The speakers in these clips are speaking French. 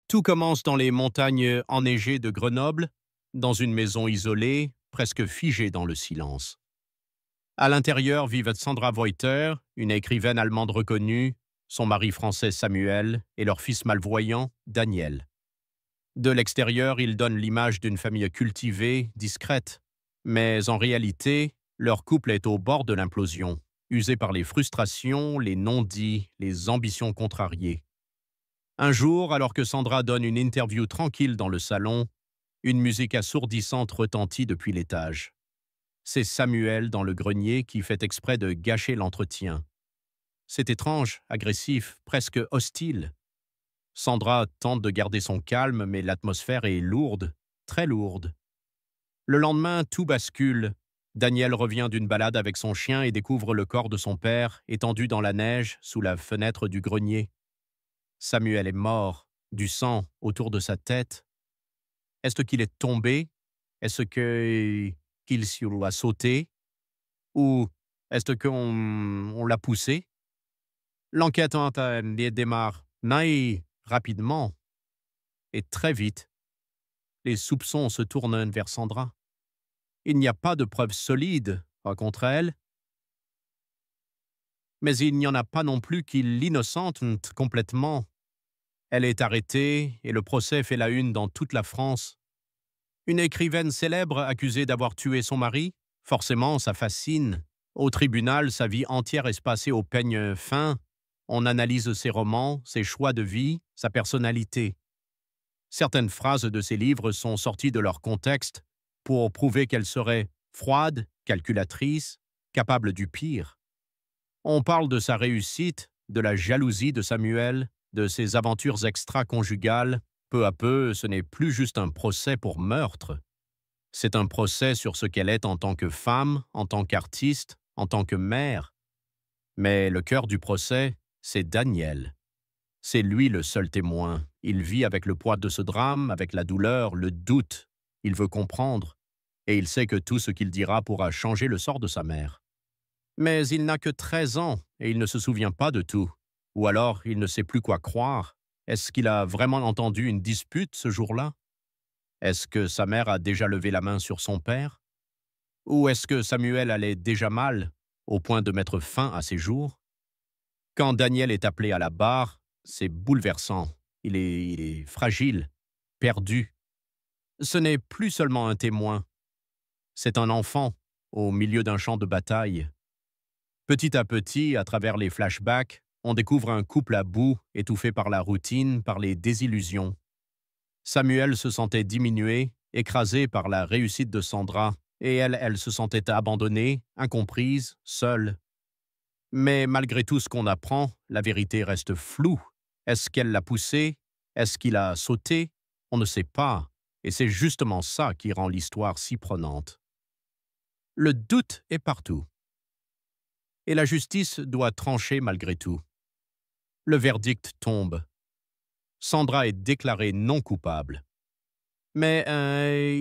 Tout commence dans les montagnes enneigées de Grenoble, dans une maison isolée, presque figée dans le silence. À l'intérieur vivent Sandra Voiter, une écrivaine allemande reconnue, son mari français Samuel et leur fils malvoyant, Daniel. De l'extérieur, ils donnent l'image d'une famille cultivée, discrète. Mais en réalité, leur couple est au bord de l'implosion, usé par les frustrations, les non-dits, les ambitions contrariées. Un jour, alors que Sandra donne une interview tranquille dans le salon, une musique assourdissante retentit depuis l'étage. C'est Samuel dans le grenier qui fait exprès de gâcher l'entretien. C'est étrange, agressif, presque hostile. Sandra tente de garder son calme, mais l'atmosphère est lourde, très lourde. Le lendemain, tout bascule. Daniel revient d'une balade avec son chien et découvre le corps de son père, étendu dans la neige, sous la fenêtre du grenier. Samuel est mort, du sang autour de sa tête. Est-ce qu'il est tombé? Est-ce qu'il sur a sauté? Ou est-ce qu'on l'a poussé? L'enquête démarre rapidement et très vite. Les soupçons se tournent vers Sandra. Il n'y a pas de preuves solides contre elle, mais il n'y en a pas non plus qui l'innocentent complètement. Elle est arrêtée et le procès fait la une dans toute la France. Une écrivaine célèbre accusée d'avoir tué son mari, forcément ça fascine. Au tribunal, sa vie entière est passée au peigne fin. On analyse ses romans, ses choix de vie, sa personnalité. Certaines phrases de ses livres sont sorties de leur contexte pour prouver qu'elle serait froide, calculatrice, capable du pire. On parle de sa réussite, de la jalousie de Samuel, de ses aventures extra-conjugales. Peu à peu, ce n'est plus juste un procès pour meurtre. C'est un procès sur ce qu'elle est en tant que femme, en tant qu'artiste, en tant que mère. Mais le cœur du procès, c'est Daniel. C'est lui le seul témoin. Il vit avec le poids de ce drame, avec la douleur, le doute. Il veut comprendre. Et il sait que tout ce qu'il dira pourra changer le sort de sa mère. Mais il n'a que 13 ans et il ne se souvient pas de tout. Ou alors, il ne sait plus quoi croire. Est-ce qu'il a vraiment entendu une dispute ce jour-là? Est-ce que sa mère a déjà levé la main sur son père? Ou est-ce que Samuel allait déjà mal, au point de mettre fin à ses jours? Quand Daniel est appelé à la barre, c'est bouleversant. Il est fragile, perdu. Ce n'est plus seulement un témoin. C'est un enfant, au milieu d'un champ de bataille. Petit à petit, à travers les flashbacks, on découvre un couple à bout, étouffé par la routine, par les désillusions. Samuel se sentait diminué, écrasé par la réussite de Sandra, et elle se sentait abandonnée, incomprise, seule. Mais malgré tout ce qu'on apprend, la vérité reste floue. Est-ce qu'elle l'a poussé? Est-ce qu'il a sauté? On ne sait pas, et c'est justement ça qui rend l'histoire si prenante. Le doute est partout. Et la justice doit trancher malgré tout. Le verdict tombe. Sandra est déclarée non coupable. Mais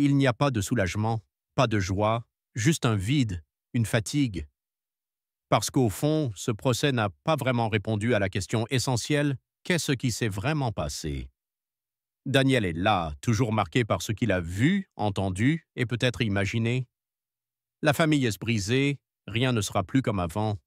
il n'y a pas de soulagement, pas de joie, juste un vide, une fatigue. Parce qu'au fond, ce procès n'a pas vraiment répondu à la question essentielle: qu'est-ce qui s'est vraiment passé? Daniel est là, toujours marqué par ce qu'il a vu, entendu et peut-être imaginé. La famille est brisée, rien ne sera plus comme avant.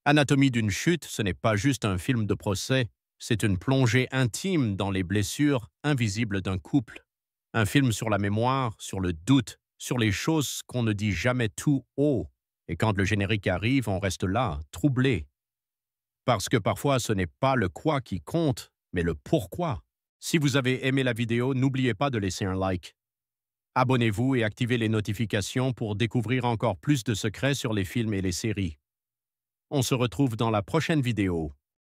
Anatomie d'une chute, ce n'est pas juste un film de procès, c'est une plongée intime dans les blessures invisibles d'un couple. Un film sur la mémoire, sur le doute, sur les choses qu'on ne dit jamais tout haut. Et quand le générique arrive, on reste là, troublé. Parce que parfois, ce n'est pas le quoi qui compte, mais le pourquoi. Si vous avez aimé la vidéo, n'oubliez pas de laisser un like. Abonnez-vous et activez les notifications pour découvrir encore plus de secrets sur les films et les séries. On se retrouve dans la prochaine vidéo.